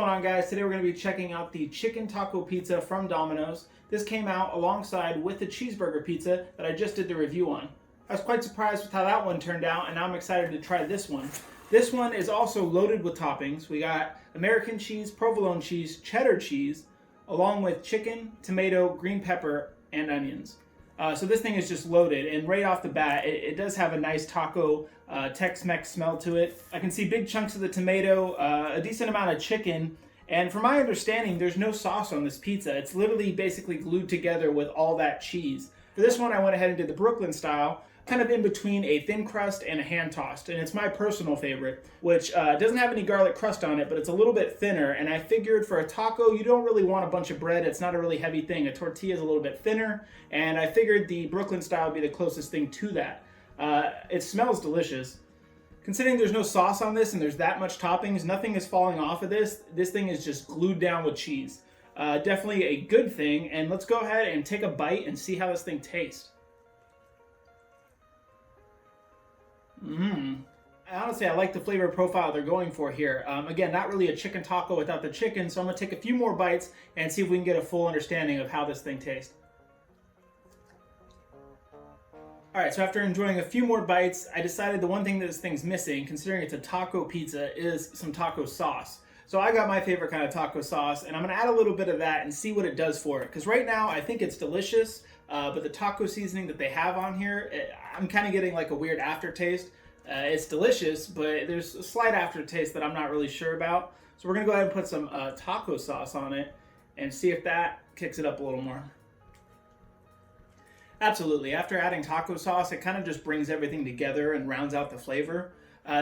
going on, guys? Today we're going to be checking out the chicken taco pizza from Domino's. This came out alongside with the cheeseburger pizza that I just did the review on. I was quite surprised with how that one turned out, and now I'm excited to try this one. This one is also loaded with toppings. We got American cheese, provolone cheese, cheddar cheese, along with chicken, tomato, green pepper, and onions. So this thing is just loaded, and right off the bat, it does have a nice taco Tex-Mex smell to it. I can see big chunks of the tomato, a decent amount of chicken, and from my understanding, there's no sauce on this pizza. It's literally basically glued together with all that cheese. For this one, I went ahead and did the Brooklyn style, kind of in between a thin crust and a hand tossed, and it's my personal favorite, which doesn't have any garlic crust on it, but it's a little bit thinner. And I figured for a taco, you don't really want a bunch of bread. It's not a really heavy thing. A tortilla is a little bit thinner, and I figured the Brooklyn style would be the closest thing to that. It smells delicious. Considering there's no sauce on this and there's that much toppings, nothing is falling off of this. This thing is just glued down with cheese. Definitely a good thing, and let's go ahead and take a bite and see how this thing tastes. Honestly, I like the flavor profile they're going for here. Again, not really a chicken taco without the chicken, so I'm going to take a few more bites and see if we can get a full understanding of how this thing tastes. Alright, so after enjoying a few more bites, I decided the one thing that this thing's missing, considering it's a taco pizza, is some taco sauce. So I got my favorite kind of taco sauce, and I'm going to add a little bit of that and see what it does for it. Because right now, I think it's delicious, but the taco seasoning that they have on here, I'm kind of getting like a weird aftertaste. It's delicious, but there's a slight aftertaste that I'm not really sure about. So we're going to go ahead and put some taco sauce on it and see if that kicks it up a little more. Absolutely. After adding taco sauce, it kind of just brings everything together and rounds out the flavor.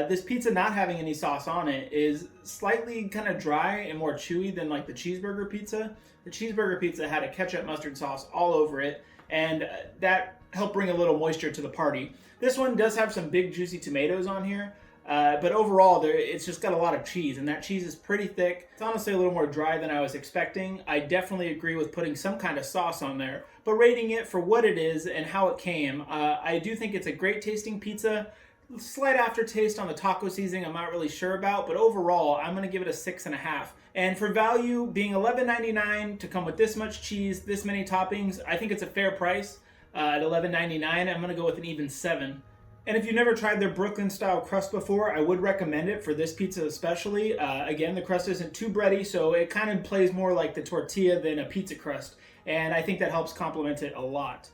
This pizza not having any sauce on it is slightly kind of dry and more chewy than like the cheeseburger pizza. The cheeseburger pizza had a ketchup mustard sauce all over it, and that helped bring a little moisture to the party. This one does have some big juicy tomatoes on here, but overall it's just got a lot of cheese, and that cheese is pretty thick. It's honestly a little more dry than I was expecting. I definitely agree with putting some kind of sauce on there, but rating it for what it is and how it came, I do think it's a great tasting pizza. Slight aftertaste on the taco seasoning I'm not really sure about, but overall I'm going to give it a 6.5. And for value, being $11.99 to come with this much cheese, this many toppings, I think it's a fair price. At $11.99, I'm going to go with an even 7. And if you've never tried their Brooklyn style crust before, I would recommend it for this pizza especially. Again, the crust isn't too bready, so it kind of plays more like the tortilla than a pizza crust, and I think that helps complement it a lot.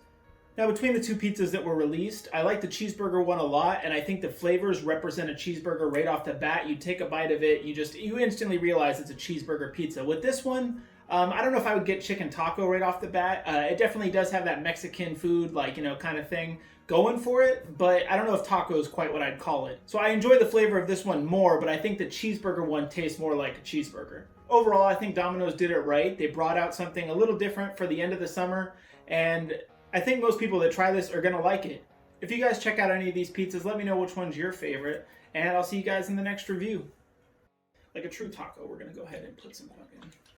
Now, between the two pizzas that were released, I like the cheeseburger one a lot, and I think the flavors represent a cheeseburger right off the bat. You take a bite of it, you instantly realize it's a cheeseburger pizza. With this one, I don't know if I would get chicken taco right off the bat. It definitely does have that Mexican food, kind of thing going for it, but I don't know if taco is quite what I'd call it. So I enjoy the flavor of this one more, but I think the cheeseburger one tastes more like a cheeseburger. Overall, I think Domino's did it right. They brought out something a little different for the end of the summer, and I think most people that try this are going to like it. If you guys check out any of these pizzas, let me know which one's your favorite, and I'll see you guys in the next review. Like a true taco, we're going to go ahead and put some fucking